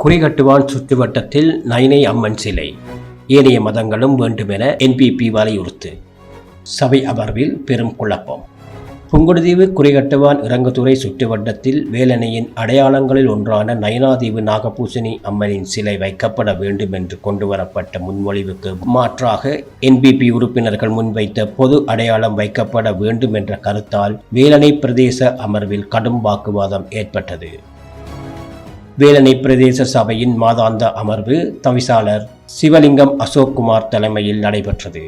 குறிகட்டுவான் சுற்றுவட்டத்தில் நைனை அம்மன் சிலை, ஏனைய மதங்களும் வேண்டுமென என்பிபி வலியுறுத்து. சபை அமர்வில் பெரும் குழப்பம். புங்குடுதீவு குறிகட்டுவான் இறங்குதுறை சுற்றுவட்டத்தில் வேலணையின் அடையாளங்களில் ஒன்றான நயினாதீவு நாகபூசணி அம்மனின் சிலை வைக்கப்பட வேண்டும் என்று கொண்டுவரப்பட்ட முன்மொழிவுக்கு மாற்றாக என்பிபி உறுப்பினர்கள் முன்வைத்த பொது அடையாளம் வைக்கப்பட வேண்டும் என்ற கருத்தால் வேலணை பிரதேச அமர்வில் கடும் வாக்குவாதம் ஏற்பட்டது. வேலணை பிரதேச சபையின் மாதாந்த அமர்வு தவிசாளர் சிவலிங்கம் அசோக்குமார் தலைமையில் நடைபெற்றது.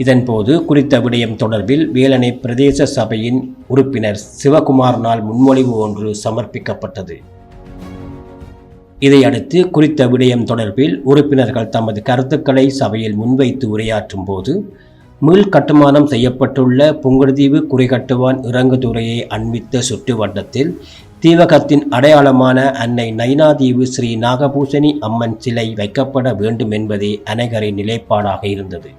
இதன்போது குறித்த விடயம் தொடர்பில் வேலணை பிரதேச சபையின் உறுப்பினர் சிவகுமாரினால் முன்மொழிவு ஒன்று சமர்ப்பிக்கப்பட்டது. இதையடுத்து குறித்த விடயம் தொடர்பில் உறுப்பினர்கள் தமது கருத்துக்களை சபையில் முன்வைத்து உரையாற்றும் போது, மீள் கட்டுமானம் செய்யப்பட்டுள்ள புங்குடுதீவு குறிகட்டுவான் இறங்குதுறையை அண்மித்த சுற்றுவட்டத்தில் தீவகத்தின் அடையாளமான அன்னை நயினாதீவு ஸ்ரீ நாகபூசணி அம்மன் சிலை வைக்கப்பட வேண்டும் என்பதே அனைவரின் நிலைப்பாடாக இருந்தது.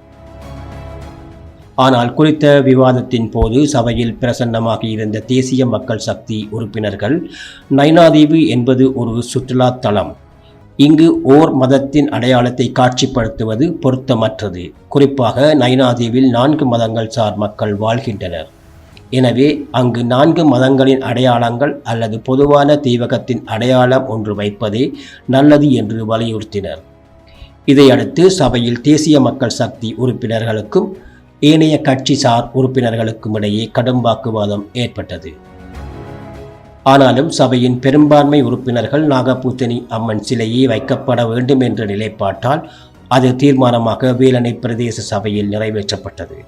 ஆனால் குறித்த விவாதத்தின் போது சபையில் பிரசன்னமாக இருந்த தேசிய மக்கள் சக்தி உறுப்பினர்கள், நயினாதீவு என்பது ஒரு சுற்றுலா தலம், இங்கு ஓர் மதத்தின் அடையாளத்தை காட்சிப்படுத்துவது பொருத்தமற்றது. குறிப்பாக நயினாதீவில் 4 மதங்கள் சார் மக்கள் வாழ்கின்றனர். எனவே அங்கு 4 மதங்களின் அடையாளங்கள் அல்லது பொதுவான தீவகத்தின் அடையாளம் ஒன்று வைப்பதே நல்லது என்று வலியுறுத்தினர். இதையடுத்து சபையில் தேசிய மக்கள் சக்தி உறுப்பினர்களுக்கும் ஏனைய கட்சி சார் உறுப்பினர்களுக்கும் இடையே கடும் வாக்குவாதம் ஏற்பட்டது. ஆனாலும் சபையின் பெரும்பான்மை உறுப்பினர்கள் நாகபூசணி அம்மன் சிலையே வைக்கப்பட வேண்டும் என்ற நிலைப்பாட்டால் அது தீர்மானமாக வேலணை பிரதேச சபையில் நிறைவேற்றப்பட்டது.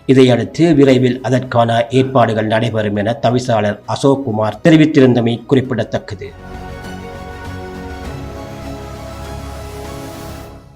இதையடுத்து விரைவில் அதற்கான ஏற்பாடுகள் நடைபெறும் என தவிசாளர் அசோக்குமார் தெரிவித்திருந்தமை குறிப்பிடத்தக்கது.